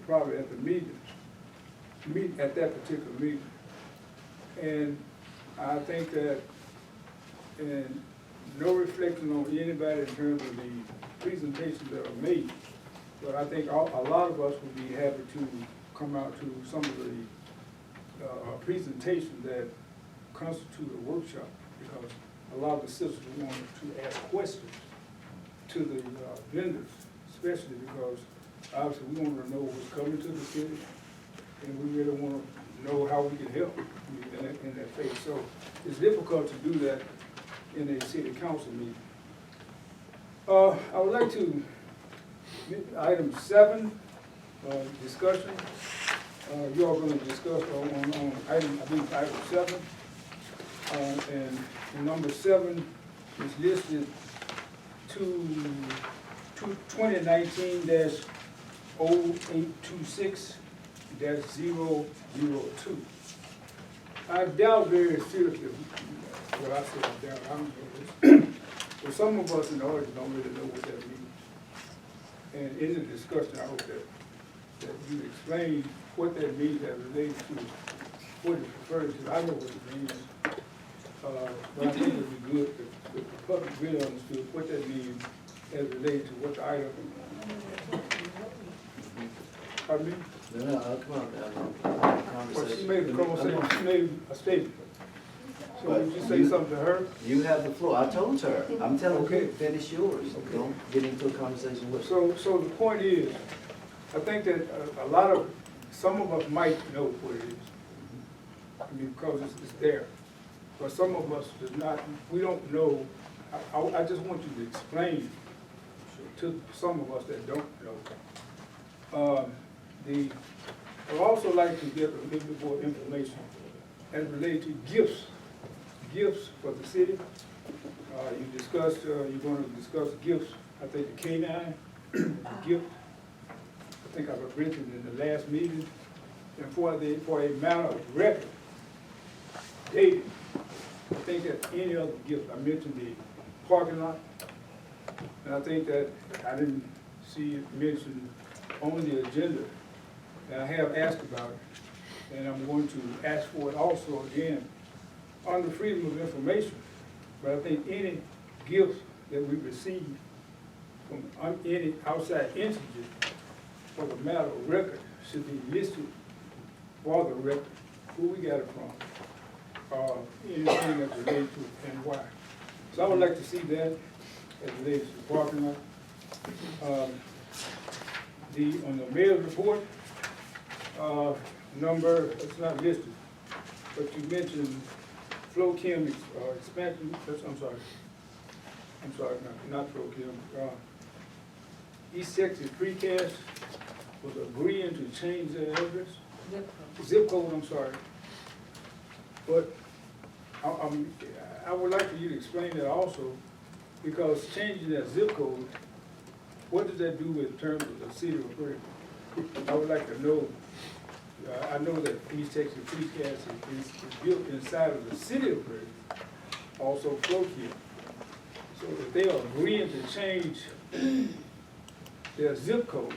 probably at the meet at that particular meeting. And I think that, and no reflection on anybody in terms of the presentations that are made, but I think a lot of us would be happy to come out to some of the presentations that constitute a workshop, because a lot of the citizens want to ask questions to the vendors, especially because obviously we want to know what's coming to the city, and we really want to know how we can help in that phase. So it's difficult to do that in a city council meeting. I would like to, item 7, discussion. You are going to discuss on item, I think item 7. And number 7 is listed to 2019-0826-002. I doubt very seriously, well, I said I doubt, I don't know this, but some of us in the audience don't really know what that means. And in the discussion, I hope that you explain what that means as related to what it refers to. I know what it means, but I think it would be good if the public really understood what that means as related to what the item. Pardon me? No, come on, Well, she made a conversation, she made a statement. So would you say something to her? You have the floor. I told her. I'm telling Okay. you, finish yours. Okay. Don't get into a conversation with her. So the point is, I think that some of us might know what it is. I mean, because it's there. But some of us does not, we don't know. I just want you to explain to some of us that don't know. I would also like to get a little bit more information as related to gifts for the city. You discussed, you're going to discuss gifts, I think the K-9 gift. I think I've mentioned in the last meeting. And for a matter of record, dated, I think that any other gift, I mentioned the parking lot, and I think that I didn't see it mentioned on the agenda, and I have asked about it, and I'm going to ask for it also again under freedom of information. But I think any gifts that we receive from any outside entity for the matter of record should be listed for the record, who we got it from, anything that's related to it and why. So I would like to see that as related to the parking lot. On the mayor's report, number, it's not listed, but you mentioned Flo Kim expansion, I'm sorry, not Flo Kim. East Texas Precast was agreeing to change their address. Zip code, I'm sorry. But I would like for you to explain that also, because changing that zip code, what does that do in terms of the city of Prairie? I would like to know. I know that East Texas Precast is built inside of the city of Prairie, also Flo Kim. So if they are agreeing to change their zip code,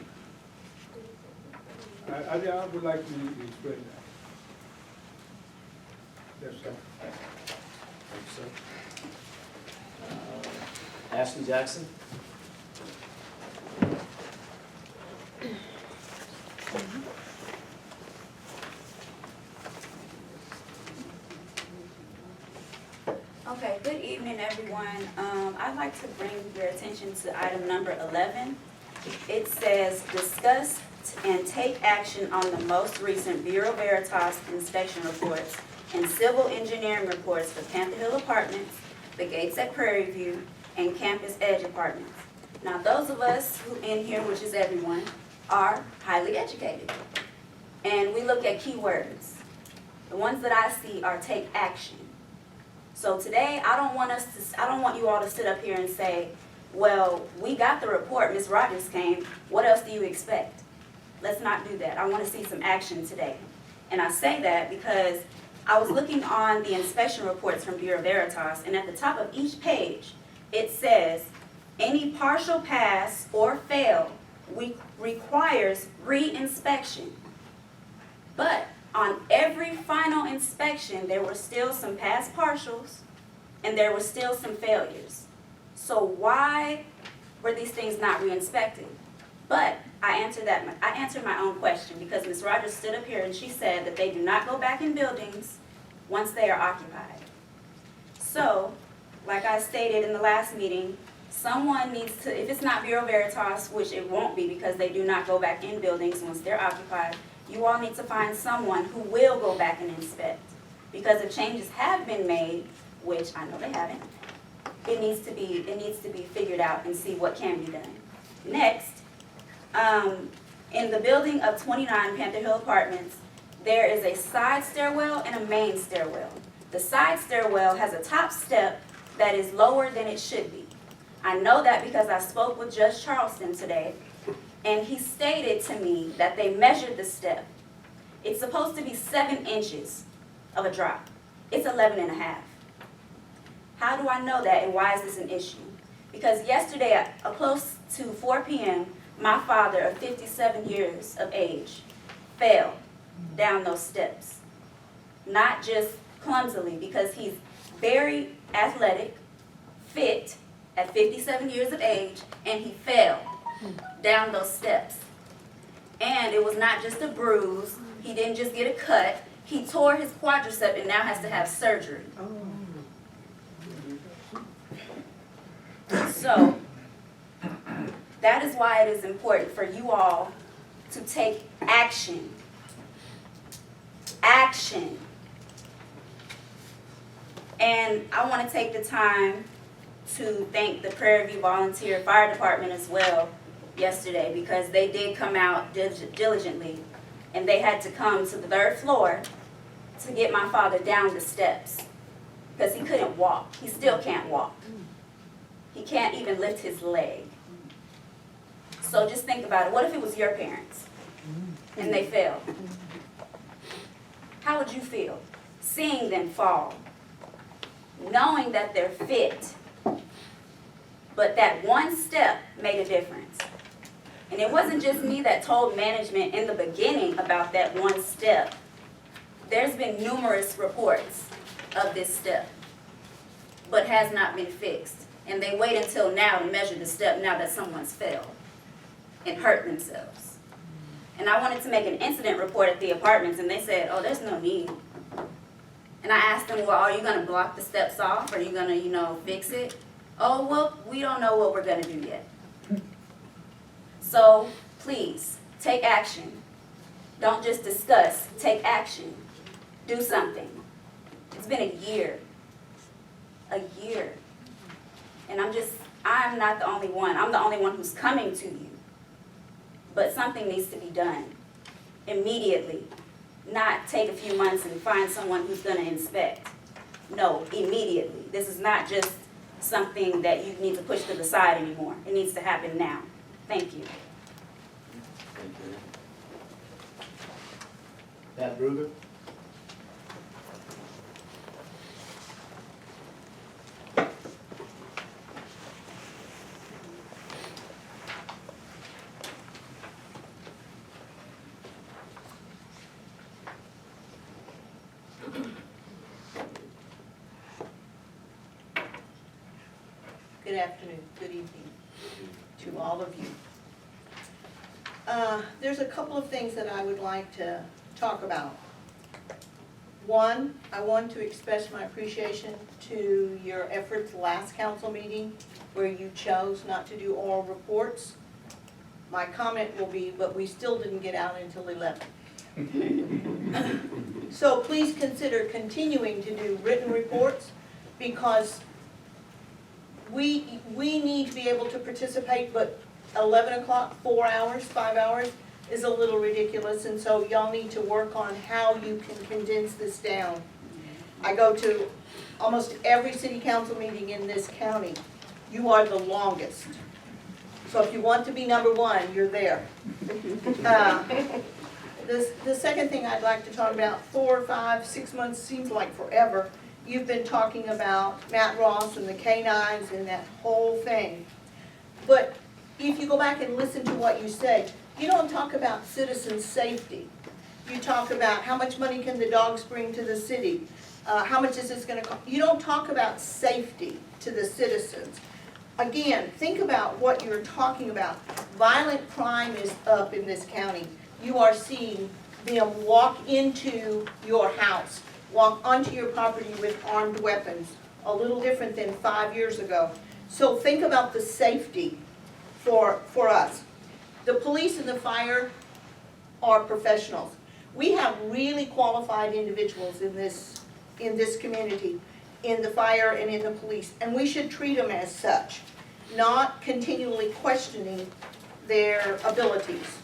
I would like you to explain that. Yes, sir. Thank you, sir. Ashley Jackson. Okay, good evening, everyone. I'd like to bring your attention to item number 11. It says, discuss and take action on the most recent Bureau Veritas inspection reports and civil engineering reports for Camp Hill Apartments, the Gates at Prairie View, and Campus Edge Apartments. Now, those of us who in here, which is everyone, are highly educated. And we look at keywords. The ones that I see are take action. So today, I don't want you all to sit up here and say, well, we got the report, Ms. Rogers came, what else do you expect? Let's not do that. I want to see some action today. And I say that because I was looking on the inspection reports from Bureau Veritas, and at the top of each page, it says, any partial pass or fail, we requires re-inspection. But on every final inspection, there were still some past partials and there were still some failures. So why were these things not re-inspected? But I answered my own question because Ms. Rogers stood up here and she said that they do not go back in buildings once they are occupied. So, like I stated in the last meeting, someone needs to, if it's not Bureau Veritas, which it won't be because they do not go back in buildings once they're occupied, you all need to find someone who will go back and inspect. Because if changes have been made, which I know they haven't, it needs to be figured out and see what can be done. Next, in the building of 29 Panther Hill Apartments, there is a side stairwell and a main stairwell. The side stairwell has a top step that is lower than it should be. I know that because I spoke with Judge Charleston today, and he stated to me that they measured the step. It's supposed to be 7 inches of a drop. It's 11.5. How do I know that, and why is this an issue? Because yesterday, at close to 4 p.m., my father, of 57 years of age, fell down those steps. Not just clumsily, because he's very athletic, fit, at 57 years of age, and he fell down those steps. And it was not just a bruise, he didn't just get a cut, he tore his quadricep and now has to have surgery. So, that is why it is important for you all to take action. Action. And I want to take the time to thank the Prairie View Volunteer Fire Department as well yesterday, because they did come out diligently and they had to come to the 3rd floor to get my father down the steps because he couldn't walk. He still can't walk. He can't even lift his leg. So just think about it. What if it was your parents and they fell? How would you feel seeing them fall, knowing that they're fit, but that one step made a difference? And it wasn't just me that told management in the beginning about that one step. There's been numerous reports of this step, but has not been fixed. And they wait until now to measure the step now that someone's fell and hurt themselves. And I wanted to make an incident report at the apartments, and they said, oh, there's no need. And I asked them, well, are you going to block the steps off? Are you going to, fix it? Oh, well, we don't know what we're going to do yet. So, please, take action. Don't just discuss. Take action. Do something. It's been a year. A year. And I'm not the only one. I'm the only one who's coming to you. But something needs to be done immediately. Not take a few months and find someone who's going to inspect. No, immediately. This is not just something that you need to push to the side anymore. It needs to happen now. Thank you. Thank you. Pat Bruger? Good afternoon, good evening to all of you. There's a couple of things that I would like to talk about. One, I want to express my appreciation to your efforts last council meeting where you chose not to do oral reports. My comment will be, but we still didn't get out until 11. So please consider continuing to do written reports, because we need to be able to participate, but 11 o'clock, 4 hours, 5 hours is a little ridiculous, and so y'all need to work on how you can condense this down. I go to almost every city council meeting in this county. You are the longest. So if you want to be number 1, you're there. The second thing I'd like to talk about, 4, 5, 6 months seems like forever. You've been talking about Matt Ross and the canines and that whole thing. But if you go back and listen to what you said, You don't talk about citizen safety. You talk about how much money can the dogs bring to the city? How much is this gonna cost? You don't talk about safety to the citizens. Again, think about what you're talking about. Violent crime is up in this county. You are seeing them walk into your house, walk onto your property with armed weapons, a little different than 5 years ago. So think about the safety for us. The police and the fire are professionals. We have really qualified individuals in this community, in the fire and in the police, and we should treat them as such, not continually questioning their abilities.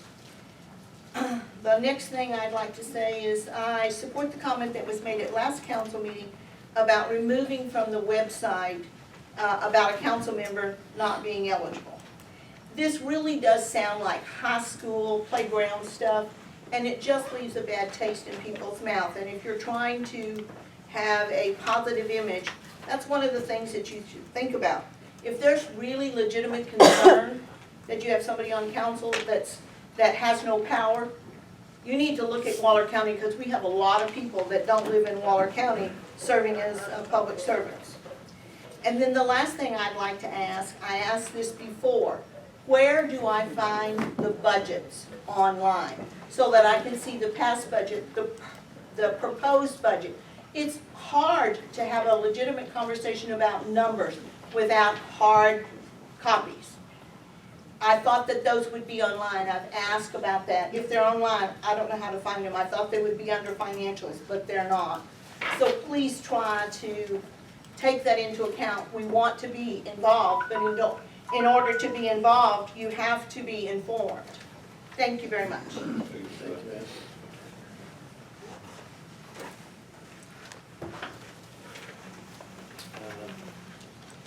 The next thing I'd like to say is I support the comment that was made at last council meeting about removing from the website about a council member not being eligible. This really does sound like high school playground stuff, and it just leaves a bad taste in people's mouth. And if you're trying to have a positive image, that's one of the things that you should think about. If there's really legitimate concern that you have somebody on council that has no power, you need to look at Waller County, because we have a lot of people that don't live in Waller County serving as public servants. And then the last thing I'd like to ask, I asked this before, where do I find the budgets online so that I can see the past budget, the proposed budget? It's hard to have a legitimate conversation about numbers without hard copies. I thought that those would be online. I've asked about that. If they're online, I don't know how to find them. I thought they would be under financials, but they're not. So please try to take that into account. We want to be involved, but in order to be involved, you have to be informed. Thank you very much.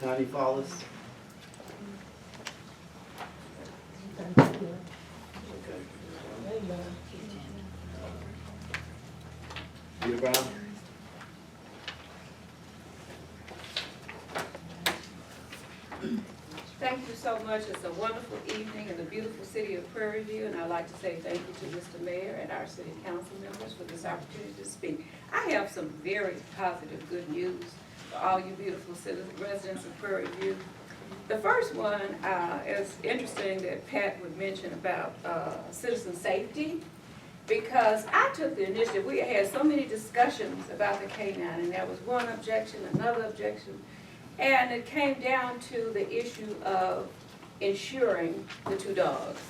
Tony Follis? Peter Brown? Thank you so much. It's a wonderful evening in the beautiful city of Prairie View, and I'd like to say thank you to Mr. Mayor and our city council members for this opportunity to speak. I have some very positive, good news for all you beautiful residents of Prairie View. The first one is interesting that Pat would mention about citizen safety, because I took the initiative. We had so many discussions about the K-9, and there was one objection, another objection, and it came down to the issue of insuring the two dogs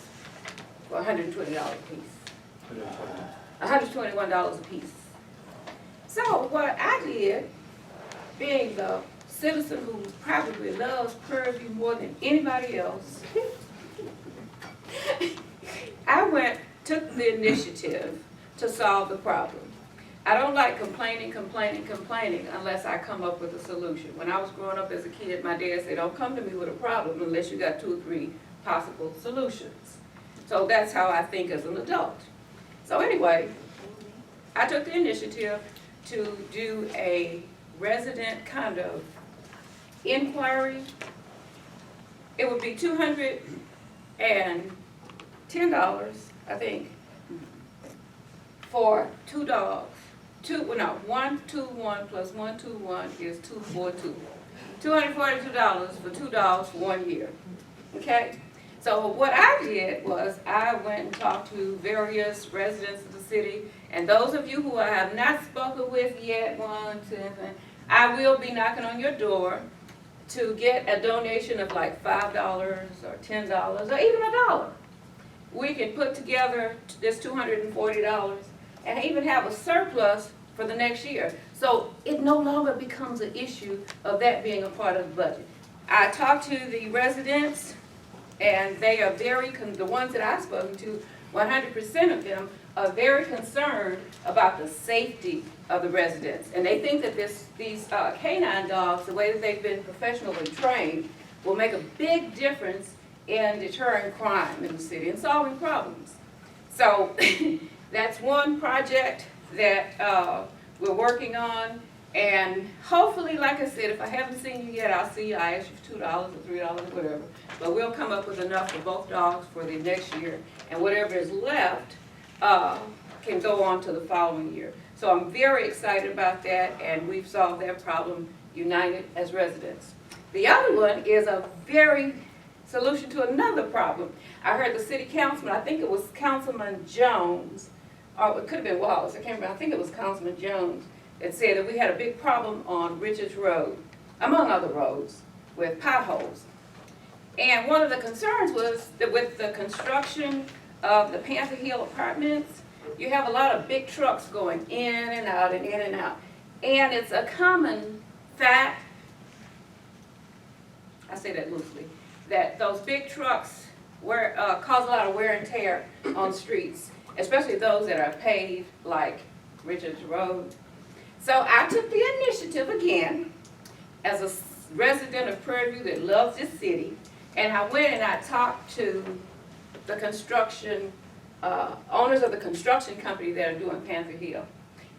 for $120 a piece. $121 a piece. So what I did, being the citizen who probably loves Prairie View more than anybody else, I took the initiative to solve the problem. I don't like complaining unless I come up with a solution. When I was growing up as a kid, my dad said, don't come to me with a problem unless you got 2 or 3 possible solutions. So that's how I think as an adult. So anyway, I took the initiative to do a resident kind of inquiry. It would be $210, I think, for 2 dogs. 121 plus 121 is 242. $242 for 2 dogs for 1 year. Okay? So what I did was I went and talked to various residents of the city, and those of you who I have not spoken with yet, I will be knocking on your door to get a donation of like $5 or $10 or even $1. We can put together this $240 and even have a surplus for the next year. So it no longer becomes an issue of that being a part of the budget. I talked to the residents, and they are the ones that I've spoken to, 100% of them are very concerned about the safety of the residents. And they think that these canine dogs, the way that they've been professionally trained, will make a big difference in deterring crime in the city and solving problems. So that's one project that we're working on. And hopefully, like I said, if I haven't seen you yet, I'll see you. I ask you for $2 or $3 or whatever. But we'll come up with enough for both dogs for the next year. And whatever is left can go on to the following year. So I'm very excited about that, and we've solved that problem united as residents. The other one is a very solution to another problem. I heard the city councilman, I think it was Councilman Jones, or it could have been Wallace, I can't remember, I think it was Councilman Jones, that said that we had a big problem on Richards Road, among other roads, with potholes. And one of the concerns was that with the construction of the Panther Hill Apartments, you have a lot of big trucks going in and out and in and out. And it's a common fact, I say that loosely, that those big trucks cause a lot of wear and tear on streets, especially those that are paved like Richards Road. So I took the initiative again, as a resident of Prairie View that loves this city, and I went and I talked to the construction, owners of the construction company that are doing Panther Hill.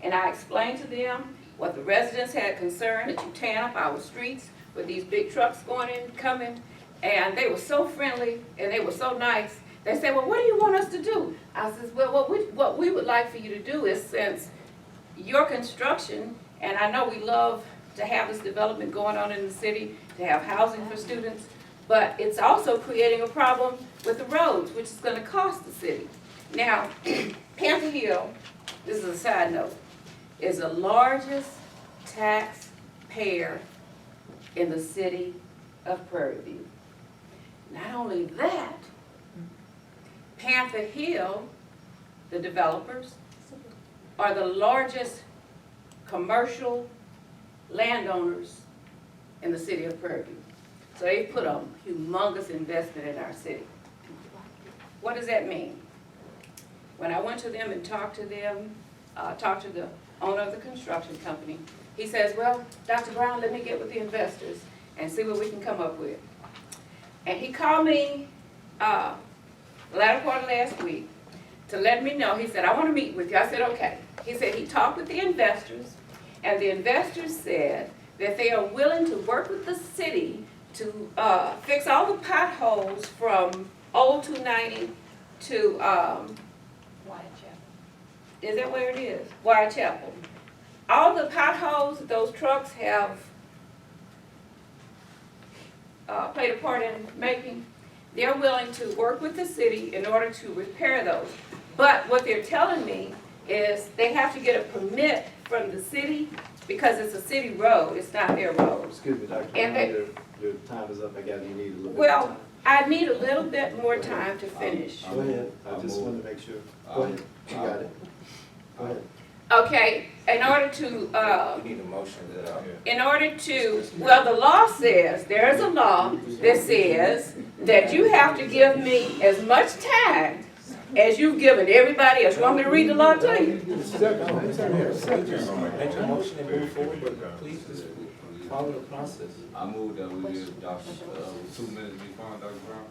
And I explained to them what the residents had concern, that you tear up our streets with these big trucks going in, coming. And they were so friendly and they were so nice. They said, well, what do you want us to do? I said, well, what we would like for you to do is, since your construction, and I know we love to have this development going on in the city, to have housing for students, but it's also creating a problem with the roads, which is going to cost the city. Now, Panther Hill, this is a side note, is the largest taxpayer in the city of Prairie View. Not only that, Panther Hill, the developers, are the largest commercial landowners in the city of Prairie View. So they put a humongous investment in our city. What does that mean? When I went to them and talked to them, talked to the owner of the construction company, he says, well, Dr. Brown, let me get with the investors and see what we can come up with. And he called me the latter part of last week to let me know. He said, I want to meet with you. I said, okay. He said he talked with the investors, and the investors said that they are willing to work with the city to fix all the potholes from Old 290 to, is that where it is? Wyatt Chapel. All the potholes that those trucks have played a part in making, they're willing to work with the city in order to repair those. But what they're telling me is they have to get a permit from the city because it's a city road, it's not their road. Excuse me, Dr. And Brown, your time is up. I gather you need a little bit Well, of time. I need a little bit more time to finish. Go ahead. I just wanted to make sure. Go ahead. You got it. Go ahead. Okay, in order to, We need a motion well, the law says, there is a law that says that you have to give me as much time as you've given everybody else. You want me to read the law to you? Make your motion and move forward, but please just follow the process. I move that we give Dr. 2 minutes to be found, Dr. Brown.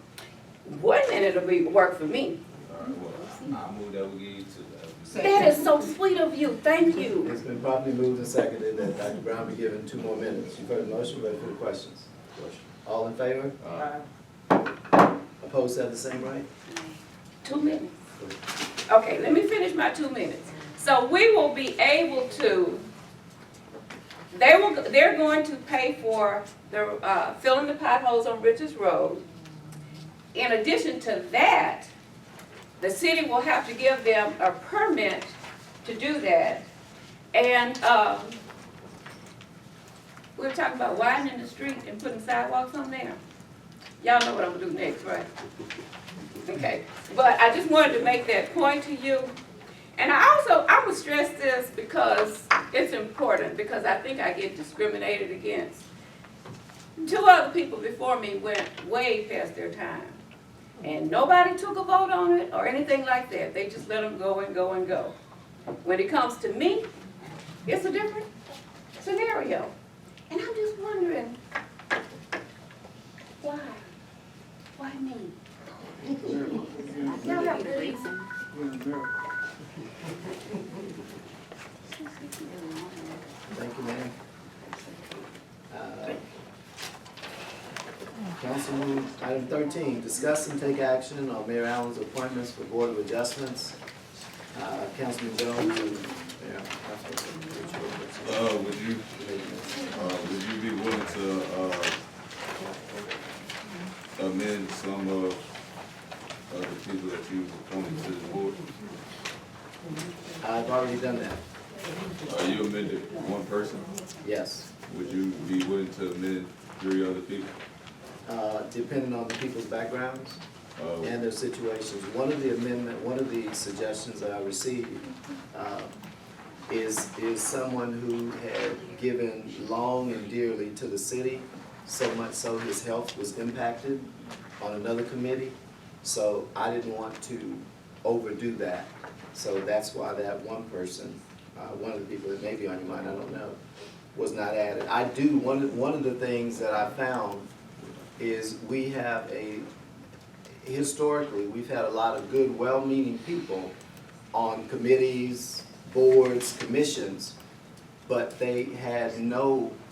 1 minute will work for me. All right, well, I move that we give you 2. That is so sweet of you, thank you. It's been properly moved and seconded that Dr. Brown be given 2 more minutes. You've heard the motion, ready for the questions? All in favor? Opposed, have the same right? 2 minutes. Okay, let me finish my 2 minutes. So we will be able to, they're going to pay for the filling the potholes on Richards Road. In addition to that, the city will have to give them a permit to do that. And we were talking about widening the street and putting sidewalks on there. Y'all know what I'm gonna do next, right? Okay, but I just wanted to make that point to you. And I would stress this because it's important, because I think I get discriminated against. 2 other people before me went way past their time. And nobody took a vote on it or anything like that. They just let them go and go and go. When it comes to me, it's a different scenario. And I'm just wondering, why? Why me? Y'all have a good evening. Thank you, ma'am. Council move item 13, discuss and take action on Mayor Allen's appointments for Board of Adjustments. Councilman Jones and Mayor. Would you be willing to, amend some of the people that you've appointed to the board? I've already done that, You amended one person, yes. would you be willing to amend 3 other people? Depending on the people's backgrounds and their situations. One of the suggestions that I received is someone who had given long and dearly to the city, so much so his health was impacted on another committee. So I didn't want to overdo that. So that's why that one person, one of the people that may be on your mind, I don't know, was not added. One of the things that I found is historically, we've had a lot of good, well-meaning people on committees, boards, commissions, but they had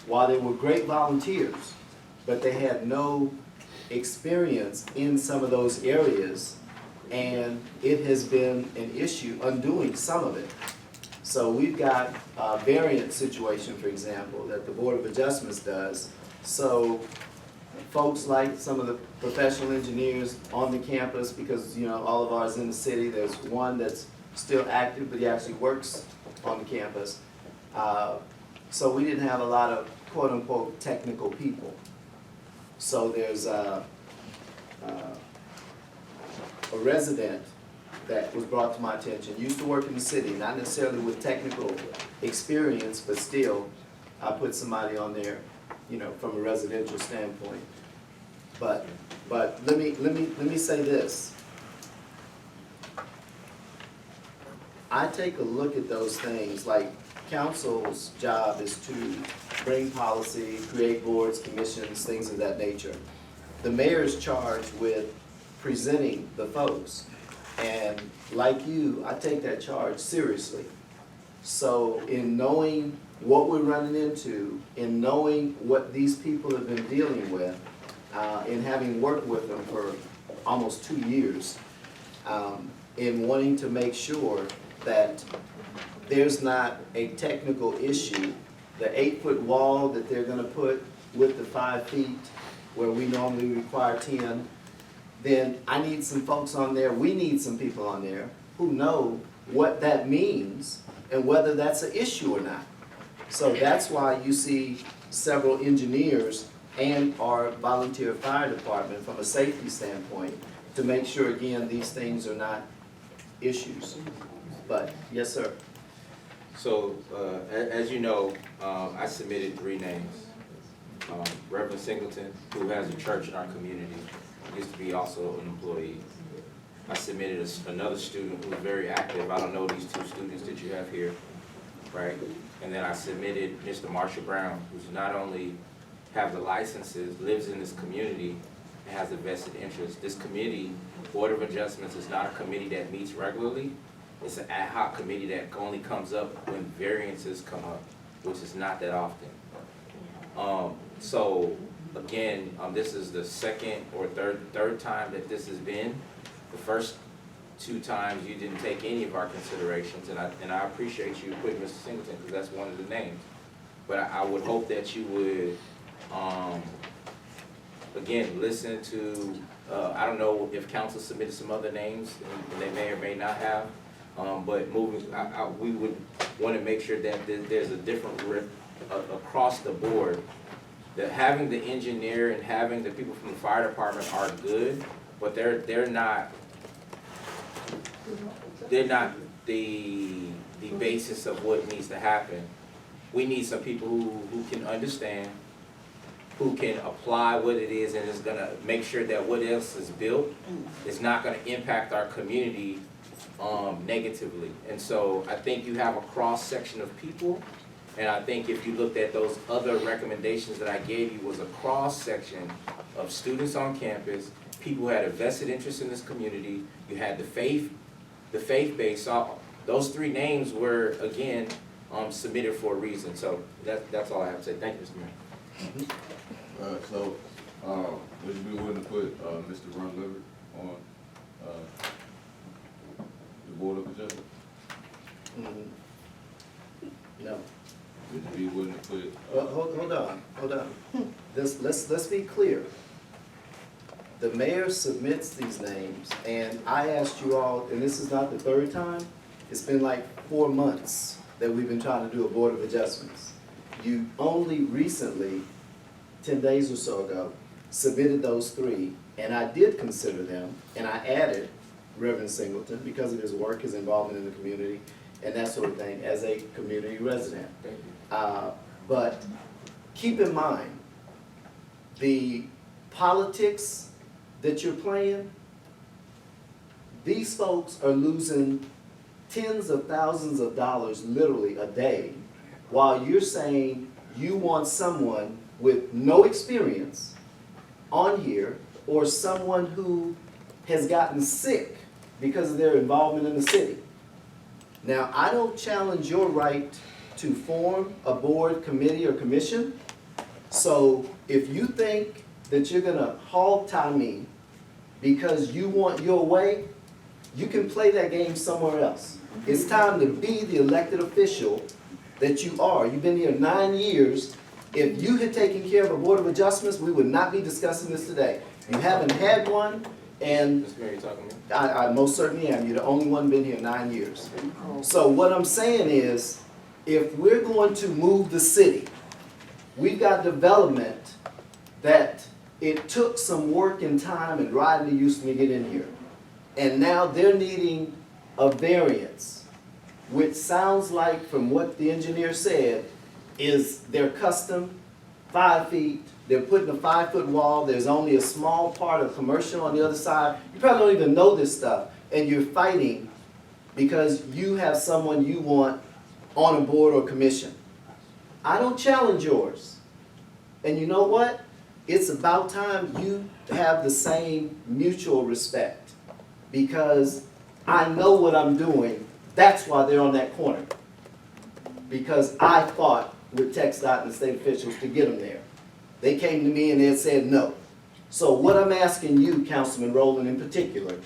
while they were great volunteers, but they had no experience in some of those areas, and it has been an issue undoing some of it. So we've got a variant situation, for example, that the Board of Adjustments does. So folks like some of the professional engineers on the campus, because all of ours in the city, there's one that's still active, but he actually works on the campus. So we didn't have a lot of quote-unquote technical people. So there's a resident that was brought to my attention, used to work in the city, not necessarily with technical experience, but still, I put somebody on there, from a residential standpoint. But let me say this. I take a look at those things, like council's job is to bring policy, create boards, commissions, things of that nature. The mayor is charged with presenting the folks. And like you, I take that charge seriously. So in knowing what we're running into, in knowing what these people have been dealing with, in having worked with them for almost 2 years, in wanting to make sure that there's not a technical issue, the 8-foot wall that they're gonna put with the 5 feet where we normally require 10, then I need some folks on there, we need some people on there who know what that means and whether that's an issue or not. So that's why you see several engineers and our volunteer fire department from a safety standpoint to make sure, again, these things are not issues. But, yes, sir. So, as you know, I submitted 3 names. Reverend Singleton, who has a church in our community, used to be also an employee. I submitted another student who's very active. I don't know these 2 students that you have here, right? And then I submitted Mr. Marshall Brown, who's not only have the licenses, lives in this community, and has a vested interest. This committee, Board of Adjustments, is not a committee that meets regularly. It's an ad hoc committee that only comes up when variances come up, which is not that often. So again, this is the second or third time that this has been. The first 2 times you didn't take any of our considerations, and I appreciate you putting Mr. Singleton, because that's one of the names. But I would hope that you would, again, listen to, I don't know if council submitted some other names, and they may or may not have, but we would want to make sure that there's a different across the board, that having the engineer and having the people from the fire department are good, but they're not the basis of what needs to happen. We need some people who can understand, who can apply what it is, and is gonna make sure that what else is built is not gonna impact our community negatively. And so I think you have a cross-section of people, and I think if you looked at those other recommendations that I gave you, was a cross-section of students on campus, people who had a vested interest in this community. You had the faith base. Those 3 names were, again, submitted for a reason. So that's all I have to say. Thank you, Mr. Mayor. So, would you be willing to put, Mr. Ron Leverett on, the Board of Adjustment? No. Would you be willing to put, Hold on. Let's be clear. The mayor submits these names, and I asked you all, and this is not the third time, it's been like 4 months that we've been trying to do a Board of Adjustments. You only recently, 10 days or so ago, submitted those 3, and I did consider them, and I added Reverend Singleton because of his work, his involvement in the community, and that sort of thing, as a community resident. Thank you. But keep in mind, the politics that you're playing, these folks are losing tens of thousands of dollars literally a day, while you're saying you want someone with no experience on here, or someone who has gotten sick because of their involvement in the city. Now, I don't challenge your right to form a board, committee, or commission. So if you think that you're gonna hog tie me because you want your way, you can play that game somewhere else. It's time to be the elected official that you are. You've been here 9 years. If you had taken care of a Board of Adjustments, we would not be discussing this today. You haven't had one, and Mr. Mayor, you talking to me? I most certainly am. You're the only one been here 9 years. So what I'm saying is, if we're going to move the city, we've got development that it took some work and time and riding to Houston to get in here. And now they're needing a variance, which sounds like, from what the engineer said, is they're custom, 5 feet, they're putting a 5-foot wall, there's only a small part of commercial on the other side. You probably don't even know this stuff, and you're fighting because you have someone you want on a board or commission. I don't challenge yours. And you know what? It's about time you have the same mutual respect, because I know what I'm doing. That's why they're on that corner. Because I fought with TxDOT and the state officials to get them there. They came to me and they said no. So what I'm asking you, Councilman Rowland in particular,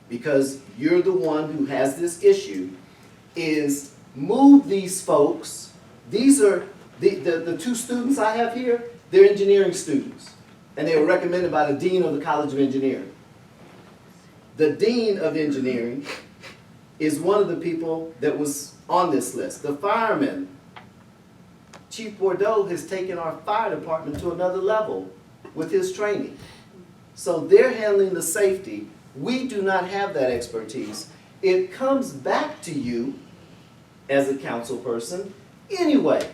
because you're the one who has this issue, is move these folks. These are the 2 students I have here, they're engineering students. And they were recommended by the Dean of the College of Engineering. The Dean of Engineering is one of the people that was on this list. The fireman, Chief Bordeaux, has taken our fire department to another level with his training. So they're handling the safety. We do not have that expertise. It comes back to you as a council person anyway.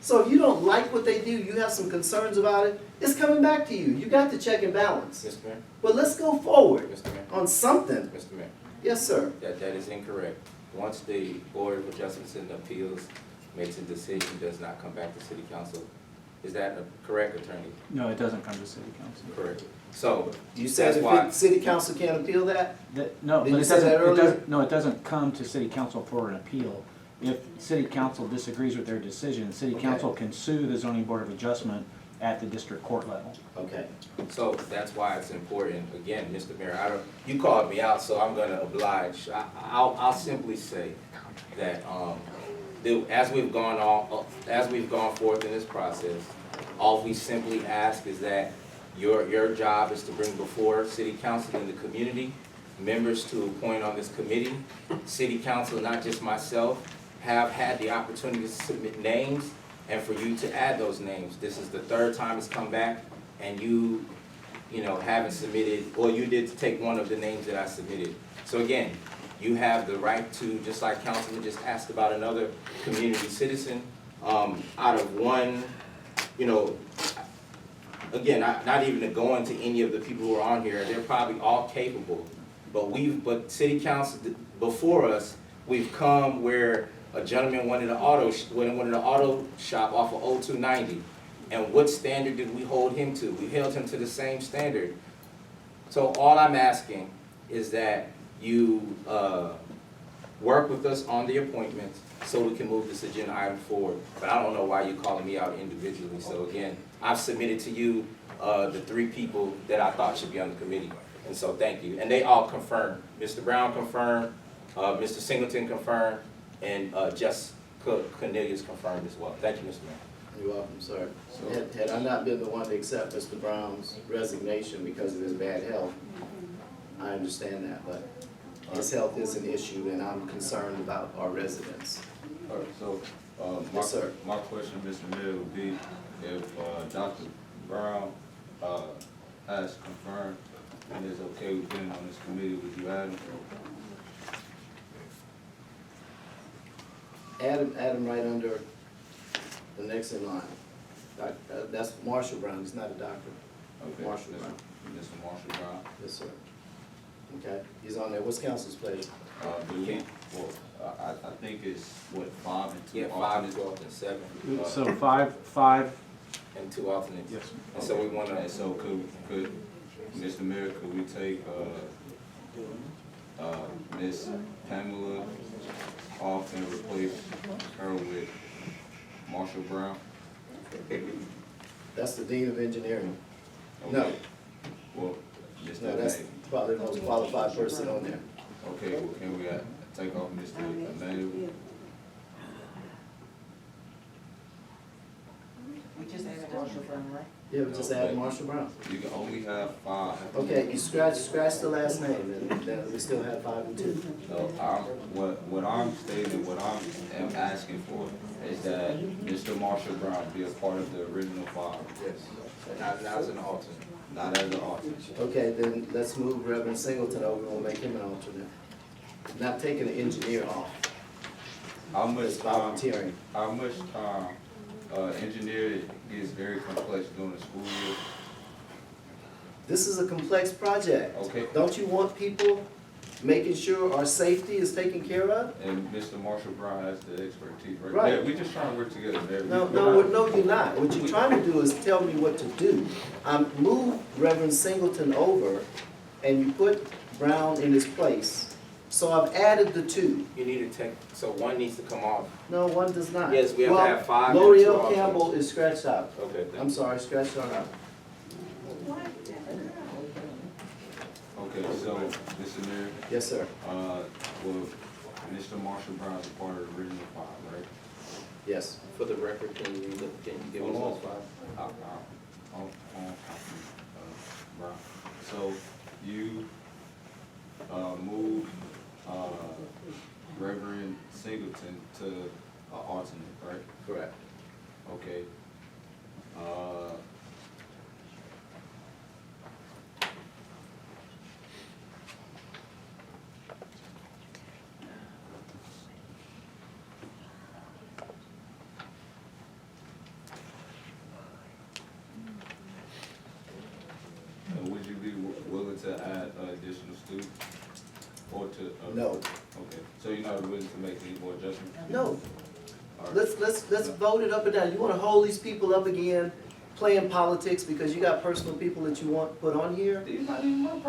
So if you don't like what they do, you have some concerns about it, it's coming back to you. You got the check and balance. Mr. Mayor? But let's go forward Mr. Mayor? on something. Mr. Mayor? Yes, sir. That is incorrect. Once the Board of Adjustments and Appeals makes a decision, does not come back to City Council. Is that correct, Attorney? No, it doesn't come to city council. Correct. So, You said that's if why, city council can't appeal that? No, Did but you it say that earlier? doesn't, no, it doesn't come to city council for an appeal. If city council disagrees with their decision, city Okay. council can sue the zoning board of adjustment at the district court level. Okay. so that's why it's important, again, Mr. Mayor, you called me out, so I'm gonna oblige. I'll simply say that, as we've gone forth in this process, all we simply ask is that your job is to bring before city council and the community members to appoint on this committee. City council, not just myself, have had the opportunity to submit names and for you to add those names. This is the 3rd time it's come back, and you haven't submitted, well, you did take one of the names that I submitted. So again, you have the right to, just like Councilman just asked about another community citizen, out of one, again, not even to go into any of the people who are on here, they're probably all capable. But city council, before us, we've come where a gentleman wanted an auto shop off of 0290. And what standard did we hold him to? We held him to the same standard. So all I'm asking is that you work with us on the appointments so we can move this agenda item forward. But I don't know why you're calling me out individually. So again, I've submitted to you the 3 people that I thought should be on the committee. And so thank you. And they all confirmed. Mr. Brown confirmed, Mr. Singleton confirmed, and Jessica Cornelius confirmed as well. Thank you, Mr. Mayor. You're welcome, sir. Had I not been the one to accept Mr. Brown's resignation because of his bad health, I understand that, but his health is an issue and I'm concerned about our residents. All right, so, Yes, sir. my question, Mr. Mayor, would be if, Dr. Brown, has confirmed and is okay with being on this committee, would you add him? Add him right under the next in line. That's Marshall Brown, he's not a doctor. Okay, Marshall Brown. Mr. Marshall Brown. Yes, sir. Okay, he's on there. What's council's pleasure? I think it's, what, 5 and 2 Yeah, 5 alternates? and 12 and 7. So five, And 2 alternates. yes. And so we want And to, so could, Mr. Mayor, could we take, Ms. Pamela off and replace her with Marshall Brown? That's the Dean of Engineering. No, Well, just no, that that's name. probably the most qualified person on there. Okay, well, can we take off Mr. Emmanuel? We just added Marshall Brown, right? Yeah, we just add Marshall Brown. You can only have 5. Okay, you scratch the last name, and then we still have 5 and 2. So what I'm stating, what I'm asking for is that Mr. Marshall Brown be a part of the original 5, yes, now as an alternate. not as an alternate. Okay, then let's move Reverend Singleton over, and we'll make him an alternate. Not taking the engineer off, How it's much time, volunteering. engineering is very complex during the school year? This is a complex project. Okay. Don't you want people making sure our safety is taken care of? And Mr. Marshall Brown has the expertise, right? Right. Yeah, we just trying to work together, Mayor. No, you're not. What you're trying to do is tell me what to do. Move Reverend Singleton over, and you put Brown in his place. So I've added the 2. You need to take, so 1 needs to come off. No, 1 does not. Yes, we have to have 5 and 2 L'Oreal alternates. Campbell is scratched out. Okay, thank I'm you. sorry, scratched her out. Okay, so, Mr. Mayor, Yes, sir. well, Mr. Marshall Brown is a part of the original 5, right? Yes. For the record, can you give us those 5? Brown. So you, move, Reverend Singleton to an alternate, right? Correct. Okay. And would you be willing to add additional students? Or to? No. Okay, so you're not willing to make any more adjustments? No. All right. Let's vote it up and down. You wanna hold these people up again, playing politics because you got personal people that you want put on here? These not even my